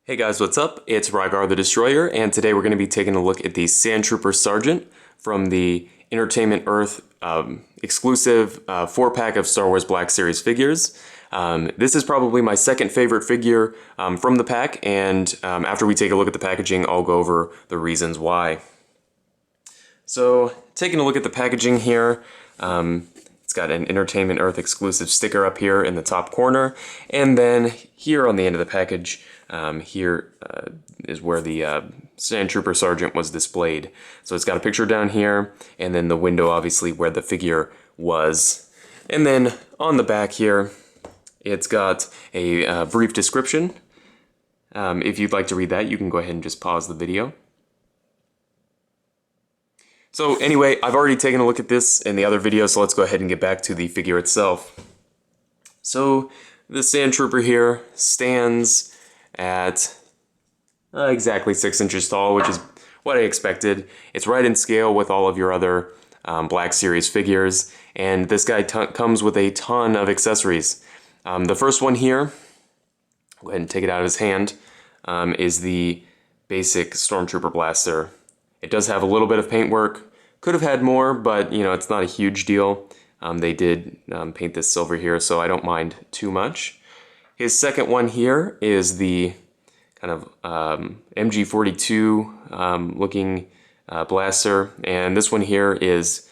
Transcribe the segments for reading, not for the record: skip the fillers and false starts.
Hey guys, what's up? It's Rygar the Destroyer, and today we're going to be taking a look at the Sandtrooper Sergeant from the Entertainment Earth exclusive 4-pack of Star Wars Black Series figures. This is probably my second favorite figure from the pack, and after we take a look at the packaging, I'll go over the reasons why. So, taking a look at the packaging here, it's got an Entertainment Earth exclusive sticker up here in the top corner, and then here on the end of the package, here is where the Sandtrooper Sergeant was displayed. So it's got a picture down here, and then the window obviously where the figure was. And then on the back here, it's got a brief description. If you'd like to read that, you can go ahead and just pause the video. So anyway, I've already taken a look at this in the other video, so let's go ahead and get back to the figure itself. So the Sandtrooper here stands at exactly 6 inches tall, which is what I expected. It's right in scale with all of your other Black Series figures, and this guy comes with a ton of accessories. The first one here, go ahead and take it out of his hand, is the basic Stormtrooper blaster. It does have a little bit of paintwork. Could have had more, but you know, it's not a huge deal. They did paint this silver here, so I don't mind too much. His second one here is the kind of MG42 looking blaster, and this one here is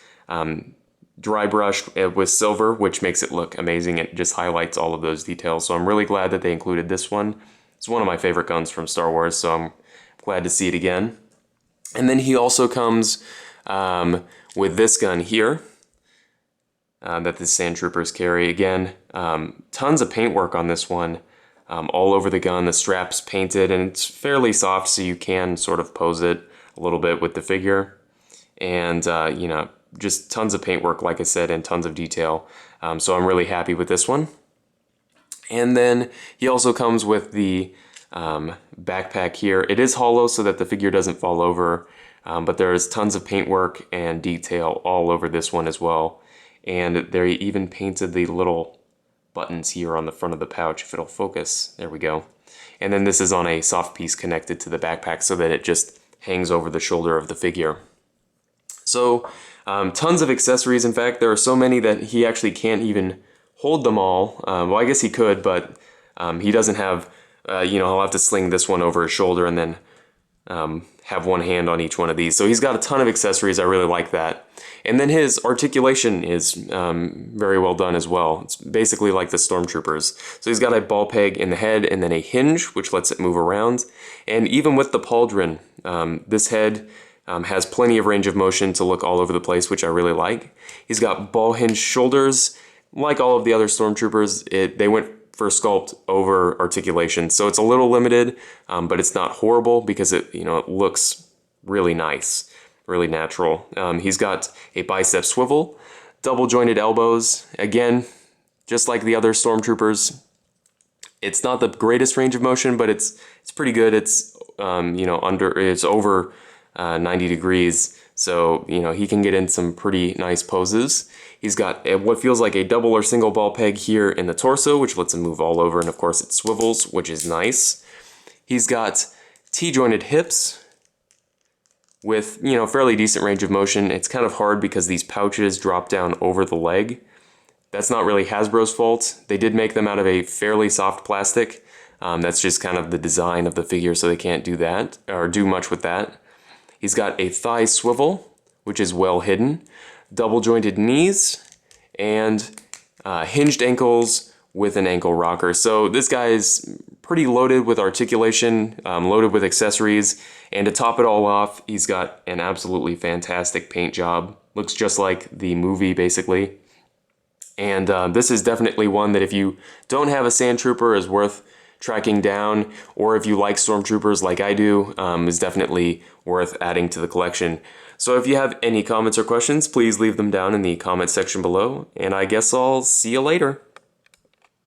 dry brushed with silver, which makes it look amazing. It just highlights all of those details, so I'm really glad that they included this one. It's one of my favorite guns from Star Wars, so I'm glad to see it again. And then he also comes with this gun here that the Sandtroopers carry. Again, tons of paintwork on this one, all over the gun. The strap's painted, and it's fairly soft, so you can sort of pose it a little bit with the figure. And, you know, just tons of paintwork, like I said, and tons of detail. So I'm really happy with this one. And then he also comes with the backpack here. It is hollow so that the figure doesn't fall over, but there's tons of paintwork and detail all over this one as well. And they even painted the little buttons here on the front of the pouch, if it'll focus. There we go. And then this is on a soft piece connected to the backpack so that it just hangs over the shoulder of the figure. So tons of accessories. In fact, there are so many that he actually can't even hold them all. Well, I guess he could, but he doesn't have, you know, he'll have to sling this one over his shoulder and then have one hand on each one of these. So he's got a ton of accessories. I really like that. And then his articulation is very well done as well. It's basically like the Stormtroopers. So he's got a ball peg in the head and then a hinge, which lets it move around. And even with the pauldron, this head has plenty of range of motion to look all over the place, which I really like. He's got ball hinge shoulders. Like all of the other Stormtroopers, they went for sculpt over articulation, so it's a little limited, but it's not horrible because it looks really nice, really natural. He's got a bicep swivel, double jointed elbows. Again, just like the other Stormtroopers, it's not the greatest range of motion, but it's pretty good. It's it's over 90 degrees. So, you know, he can get in some pretty nice poses. He's got what feels like a double or single ball peg here in the torso, which lets him move all over, and of course it swivels, which is nice. He's got T-jointed hips with, you know, fairly decent range of motion. It's kind of hard because these pouches drop down over the leg. That's not really Hasbro's fault. They did make them out of a fairly soft plastic. That's just kind of the design of the figure, so they can't do that, or do much with that. He's got a thigh swivel, which is well hidden, double jointed knees, and hinged ankles with an ankle rocker. So this guy is pretty loaded with articulation, loaded with accessories, and to top it all off, he's got an absolutely fantastic paint job. Looks just like the movie, basically. And this is definitely one that if you don't have a Sandtrooper is worth tracking down, or if you like Stormtroopers like I do, is definitely worth adding to the collection. So if you have any comments or questions, please leave them down in the comment section below, and I guess I'll see you later.